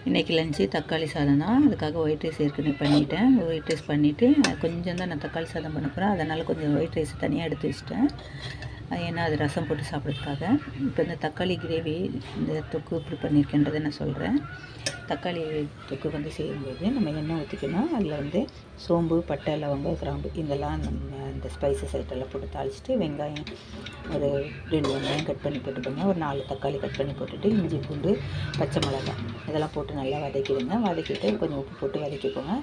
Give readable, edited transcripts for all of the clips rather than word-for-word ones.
இன்றைக்கி லஞ்சு தக்காளி சாதம் தான். அதுக்காக ஒயிட் ரைஸ் ஏற்கனவே பண்ணிவிட்டேன். ஒயிட் ரைஸ் பண்ணிவிட்டு கொஞ்சம் தான் நான் தக்காளி சாதம் பண்ண போகிறேன். அதனால் கொஞ்சம் ஒயிட் ரைஸ் தனியாக எடுத்து வச்சுட்டேன். ஏன்னா அது ரசம் போட்டு சாப்பிட்றதுக்காக. இப்போ இந்த தக்காளி கிரேவி இந்த தொக்கு இப்படி பண்ணியிருக்கேன்றதை நான் சொல்கிறேன். தக்காளி தொக்கு வந்து செய்யும்போது நம்ம எண்ணெய் ஊற்றிக்கணும். அதில் வந்து சோம்பு, பட்டை, லவங்கம், கிராம்பு இதெல்லாம் நம்ம இந்த ஸ்பைசஸ் ஐட்டெல்லாம் போட்டு தாளிச்சிட்டு வெங்காயம் ஒரு 2 வெங்காயம் கட் பண்ணி போட்டுக்கோங்க. ஒரு 4 தக்காளி கட் பண்ணி போட்டுட்டு இஞ்சி, பூண்டு, பச்சை மிளகாய் இதெல்லாம் போட்டு நல்லா வதக்கிடுங்க. வதக்கிட்டு கொஞ்சம் உப்பு போட்டு வதக்கிக்கோங்க.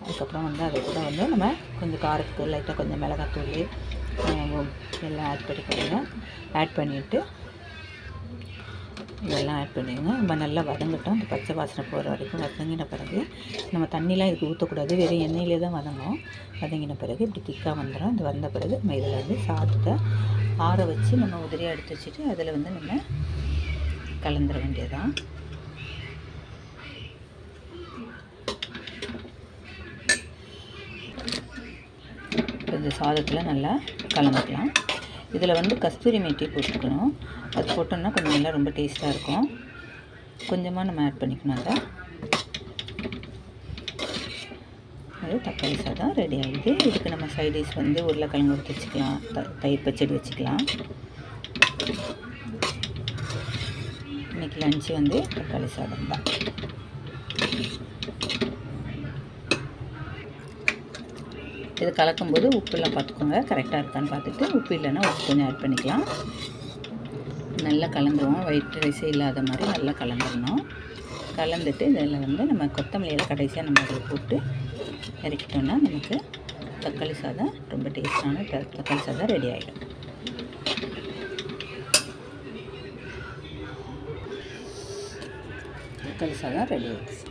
அதுக்கப்புறம் வந்து அதை கூட வந்து நம்ம கொஞ்சம் காரத்துக்கு லைட்டாக கொஞ்சம் மிளகாத்தூள் எல்லாம் ஆட் பண்ணிக்கோங்க. ஆட் பண்ணிவிட்டு இதெல்லாம் ஆட் பண்ணிடுங்க. நம்ம நல்லா வதங்கட்டும். அந்த பச்சை வாசனை போகிற வரைக்கும் வதங்கின பிறகு நம்ம தண்ணிலாம் இதுக்கு ஊற்றக்கூடாது. வெறும் எண்ணெயிலே தான் வதங்கும். வதங்கின பிறகு இப்படி திக்காக வந்துடும். இது வந்த பிறகு நம்ம இதில் வந்து சாதத்தை ஆற வச்சு நம்ம உதிரியாக எடுத்து வச்சுட்டு அதில் வந்து நம்ம கலந்துட வேண்டியதுதான். இந்த சாதத்தில் நல்லா கலந்துக்கலாம். இதில் வந்து கஸ்தூரி மேத்தி போட்டுக்கணும். அது போட்டோம்னா கொஞ்சம் நல்லா ரொம்ப டேஸ்ட்டாக இருக்கும். கொஞ்சமாக நம்ம ஆட் பண்ணிக்கணும். அது தக்காளி சாதம் ரெடி ஆகிடுது. இதுக்கு நம்ம சைடிஷ் வந்து உருளைக்கிழங்கு எடுத்து வச்சுக்கலாம். தயிர் பச்சடி வச்சுக்கலாம். இன்றைக்கி லஞ்சு வந்து தக்காளி சாதம் தான். இது கலக்கும்போது உப்புலாம் பார்த்துக்கோங்க, கரெக்டாக இருக்கான்னு பார்த்துட்டு. உப்பு இல்லைன்னா உப்பு கொஞ்சம் ஆட் பண்ணிக்கலாம். நல்லா கலந்துருவோம். ஒயிட் ரைஸே இல்லாத மாதிரி நல்லா கலந்துடணும். கலந்துட்டு இதில் வந்து நம்ம கொத்தமல்லியெல்லாம் கடைசியாக நம்ம அதில் போட்டு இறக்கிட்டோம்னா நமக்கு தக்காளி சாதம் ரொம்ப டேஸ்டான தக்காளி சாதம் ரெடி ஆகிடும். தக்காளி சாதம் ரெடி ஆகிடுச்சு.